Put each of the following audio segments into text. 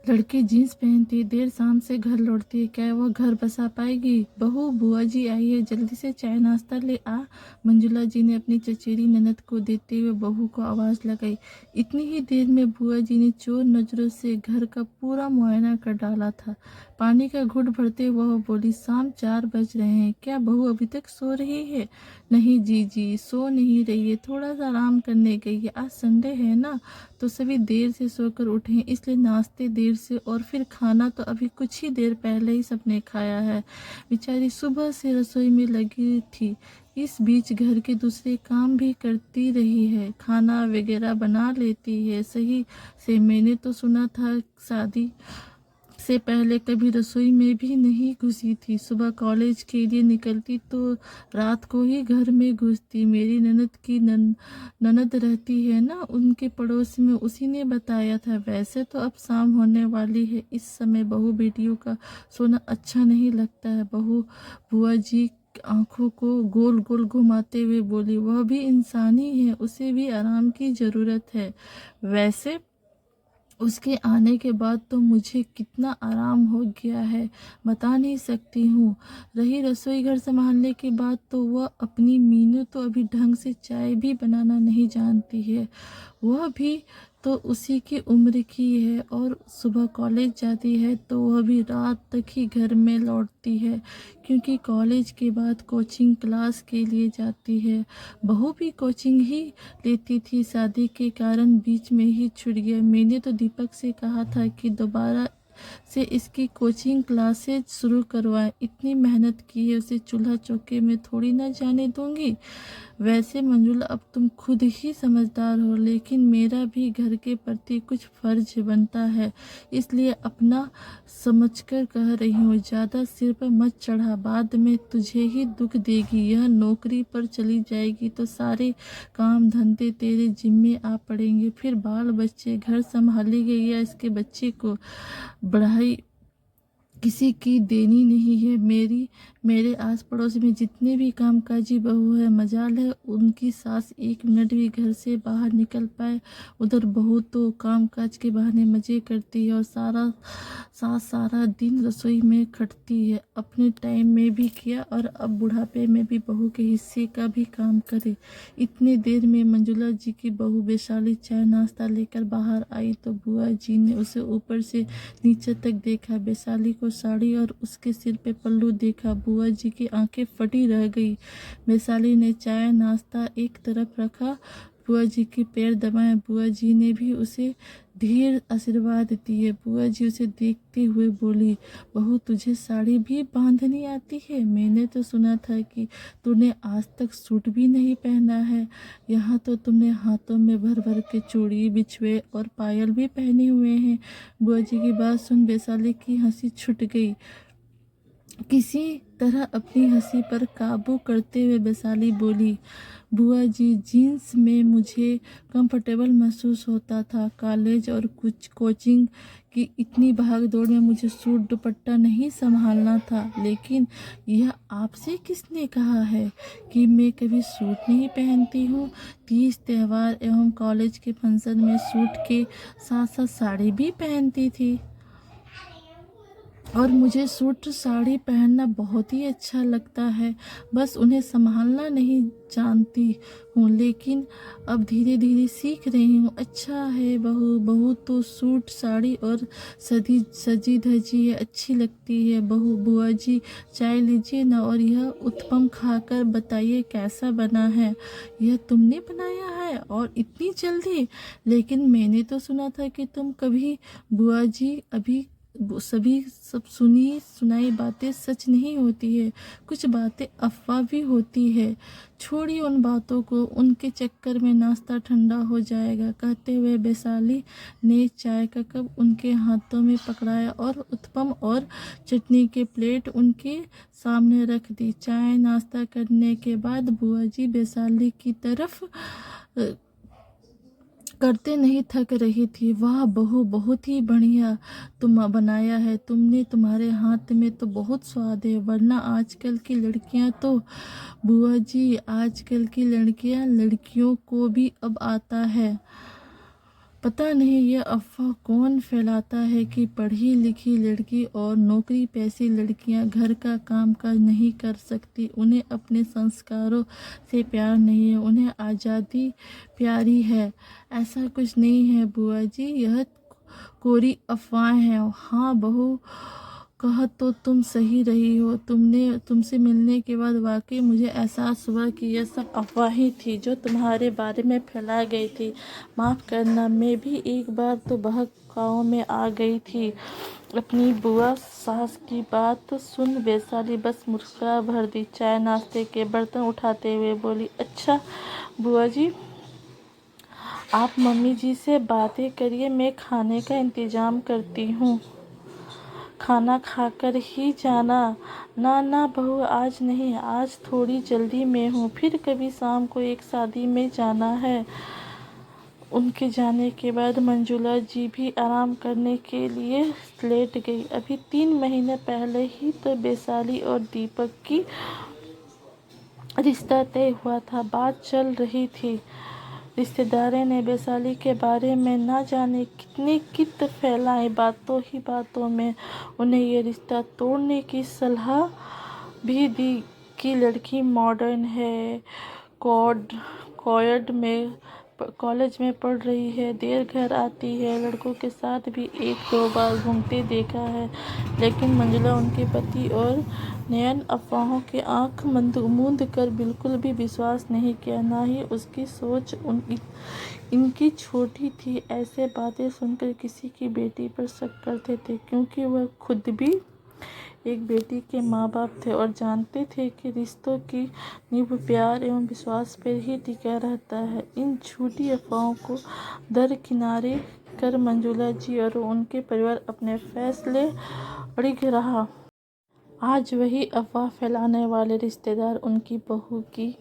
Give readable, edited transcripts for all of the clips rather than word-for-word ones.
लड़की जीन्स पहनती देर शाम से घर लौटती है, क्या वह घर बसा पाएगी? बहू, बुआ जी आई है, जल्दी से चाय नाश्ता ले आ। मंजुला जी ने अपनी चचेरी ननद को देते हुए बहू को आवाज लगाई। इतनी ही देर में बुआ जी ने चोर नजरों से घर का पूरा मुआयना कर डाला था। पानी का घुट भरते वह बोली, शाम 4 बज रहे हैं, क्या बहू अभी तक सो रही है? नहीं जी सो नहीं रही है, थोड़ा सा आराम करने गई है, आज संडे है ना, तो सभी देर से सोकर उठे हैं, इसलिए नाश्ते देर से, और फिर खाना तो अभी कुछ ही देर पहले ही सबने खाया है। बेचारी सुबह से रसोई में लगी थी, इस बीच घर के दूसरे काम भी करती रही है, खाना वगैरह बना लेती है। सही से मैंने तो सुना था शादी से पहले कभी रसोई में भी नहीं घुसी थी। सुबह कॉलेज के लिए निकलती तो रात को ही घर में घुसती। मेरी ननद की ननद रहती है ना उनके पड़ोस में, उसी ने बताया था। वैसे तो अब शाम होने वाली है, इस समय बहू बेटियों का सोना अच्छा नहीं लगता है। बहू बुआ जी आंखों को गोल गोल घुमाते हुए बोली, वह भी इंसान ही है, उसे भी आराम की जरूरत है। वैसे उसके आने के बाद तो मुझे कितना आराम हो गया है, बता नहीं सकती हूँ। रही रसोई घर संभालने की बात, तो वह अपनी मीनू तो अभी ढंग से चाय भी बनाना नहीं जानती है। वह भी तो उसी की उम्र की है, और सुबह कॉलेज जाती है तो वह भी रात तक ही घर में लौटती है, क्योंकि कॉलेज के बाद कोचिंग क्लास के लिए जाती है। बहू भी कोचिंग ही लेती थी, शादी के कारण बीच में ही छूट गया। मैंने तो दीपक से कहा था कि दोबारा से इसकी कोचिंग क्लासेज शुरू करवाएं, इतनी मेहनत की है, उसे चूल्हा चौके में थोड़ी ना जाने दूंगी। वैसे मंजुला, अब तुम खुद ही समझदार हो, लेकिन मेरा भी घर के प्रति कुछ फर्ज बनता है, इसलिए अपना समझकर कह रही हूँ। ज्यादा सिर पर मत चढ़ा, बाद में तुझे ही दुख देगी। यह नौकरी पर चली जाएगी तो सारे काम धंधे तेरे जिम्मे आ पड़ेंगे, फिर बाल बच्चे, घर संभालेगी या इसके बच्चे को बढ़ाई किसी की देनी नहीं है। मेरे आस पड़ोस में जितने भी कामकाजी बहू है, मजाल है उनकी सास एक मिनट भी घर से बाहर निकल पाए। उधर बहू तो कामकाज के बहाने मजे करती है, और सास सारा दिन रसोई में खटती है। अपने टाइम में भी किया और अब बुढ़ापे में भी बहू के हिस्से का भी काम करे। इतने देर में मंजुला जी की बहू वैशाली चाय नाश्ता लेकर बाहर आई तो बुआ जी ने उसे ऊपर से नीचे तक देखा। वैशाली को साड़ी और उसके सिर पे पल्लू देखा, बुआ जी की आंखें फटी रह गई। वैशाली ने चाय नाश्ता एक तरफ रखा, बुआ जी के पैर दबाए। बुआ जी ने भी उसे ढेर आशीर्वाद दिए। बुआ जी उसे देखते हुए बोली, बहू तुझे साड़ी भी बांधनी आती है? मैंने तो सुना था कि तूने आज तक सूट भी नहीं पहना है, यहाँ तो तुमने हाथों में भर भर के चूड़ी, बिछुए और पायल भी पहने हुए हैं। बुआ जी की बात सुन वैशाली की हंसी छूट गई। किसी तरह अपनी हंसी पर काबू करते हुए वैशाली बोली, बुआ जी जीन्स में मुझे कंफर्टेबल महसूस होता था, कॉलेज और कुछ कोचिंग की इतनी भाग दौड़ में मुझे सूट दुपट्टा नहीं संभालना था। लेकिन यह आपसे किसने कहा है कि मैं कभी सूट नहीं पहनती हूँ? तीज त्योहार एवं कॉलेज के फंक्शन में सूट के साथ साथ साड़ी भी पहनती थी, और मुझे सूट साड़ी पहनना बहुत ही अच्छा लगता है, बस उन्हें संभालना नहीं जानती हूँ, लेकिन अब धीरे धीरे सीख रही हूँ। अच्छा है बहू, बहू तो सूट साड़ी और सजी धजी है, अच्छी लगती है। बहू, बुआ जी चाय लीजिए ना, और यह उत्पम खाकर बताइए कैसा बना है। यह तुमने बनाया है और इतनी जल्दी? लेकिन मैंने तो सुना था कि तुम कभी, बुआ जी अभी सभी सब सुनी सुनाई बातें सच नहीं होती है, कुछ बातें अफवाह भी होती है। छोड़िए उन बातों को, उनके चक्कर में नाश्ता ठंडा हो जाएगा। कहते हुए वैशाली ने चाय का कप उनके हाथों में पकड़ाया और उत्पम और चटनी के प्लेट उनके सामने रख दी। चाय नाश्ता करने के बाद बुआ जी वैशाली की तरफ करते नहीं थक रही थी। वाह बहू, बहुत ही बढ़िया तुम बनाया है तुमने, तुम्हारे हाथ में तो बहुत स्वाद है, वरना आजकल की लड़कियां तो, बुआ जी आजकल की लड़कियां, लड़कियों को भी अब आता है पता नहीं ये अफवाह कौन फैलाता है कि पढ़ी लिखी लड़की और नौकरी पेशी लड़कियां घर का काम काज नहीं कर सकती, उन्हें अपने संस्कारों से प्यार नहीं है, उन्हें आज़ादी प्यारी है। ऐसा कुछ नहीं है बुआ जी, यह कोरी अफवाह है। हाँ बहू, कहा तो तुम सही रही हो। तुमसे मिलने के बाद वाकई मुझे एहसास हुआ कि यह सब अफवाह ही थी जो तुम्हारे बारे में फैलाई गई थी। माफ़ करना, मैं भी एक बार तो बहकावे में आ गई थी। अपनी बुआ सास की बात सुन वैशाली बस मुस्कुरा भर दी। चाय नाश्ते के बर्तन उठाते हुए बोली, अच्छा बुआ जी, आप मम्मी जी से बातें करिए, मैं खाने का इंतज़ाम करती हूँ। खाना खाकर ही जाना। ना ना बहू, आज नहीं, आज थोड़ी जल्दी में हूँ, फिर कभी शाम को एक शादी में जाना है। उनके जाने के बाद मंजुला जी भी आराम करने के लिए लेट गई। अभी 3 महीने पहले ही तो वैशाली और दीपक की रिश्ता तय हुआ था, बात चल रही थी। रिश्तेदारों ने वैशाली के बारे में ना जाने कितने कित फैलाए, बातों ही बातों में उन्हें ये रिश्ता तोड़ने की सलाह भी दी कि लड़की मॉडर्न है, कोएड में कॉलेज में पढ़ रही है, देर घर आती है, लड़कों के साथ भी 1-2 बार घूमते देखा है। लेकिन मंजुला, उनके पति और नयन अफवाहों के आंख मूंद कर बिल्कुल भी विश्वास नहीं किया। ना ही उसकी सोच इनकी छोटी थी। ऐसे बातें सुनकर किसी की बेटी पर शक करते थे, क्योंकि वह खुद भी एक बेटी के माँ बाप थे और जानते थे कि रिश्तों की नींव प्यार एवं विश्वास पर ही टिका रहता है। इन झूठी अफवाहों को दरकिनारे कर मंजुला जी और उनके परिवार अपने फैसले अड़िग रहा। आज वही अफवाह फैलाने वाले रिश्तेदार उनकी बहू की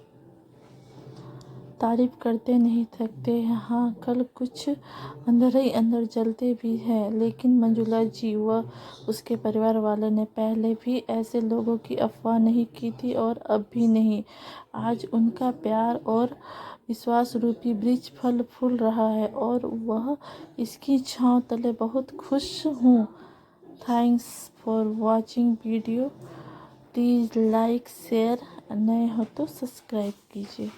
तारीफ करते नहीं थकते हैं। हाँ, कल कुछ अंदर ही अंदर जलते भी हैं, लेकिन मंजुला जी व उसके परिवार वालों ने पहले भी ऐसे लोगों की अफवाह नहीं की थी और अब भी नहीं। आज उनका प्यार और विश्वास रूपी वृक्ष फल फूल रहा है और वह इसकी छांव तले बहुत खुश हूँ। Thanks for watching video. Please like share, नए हो तो सब्सक्राइब कीजिए।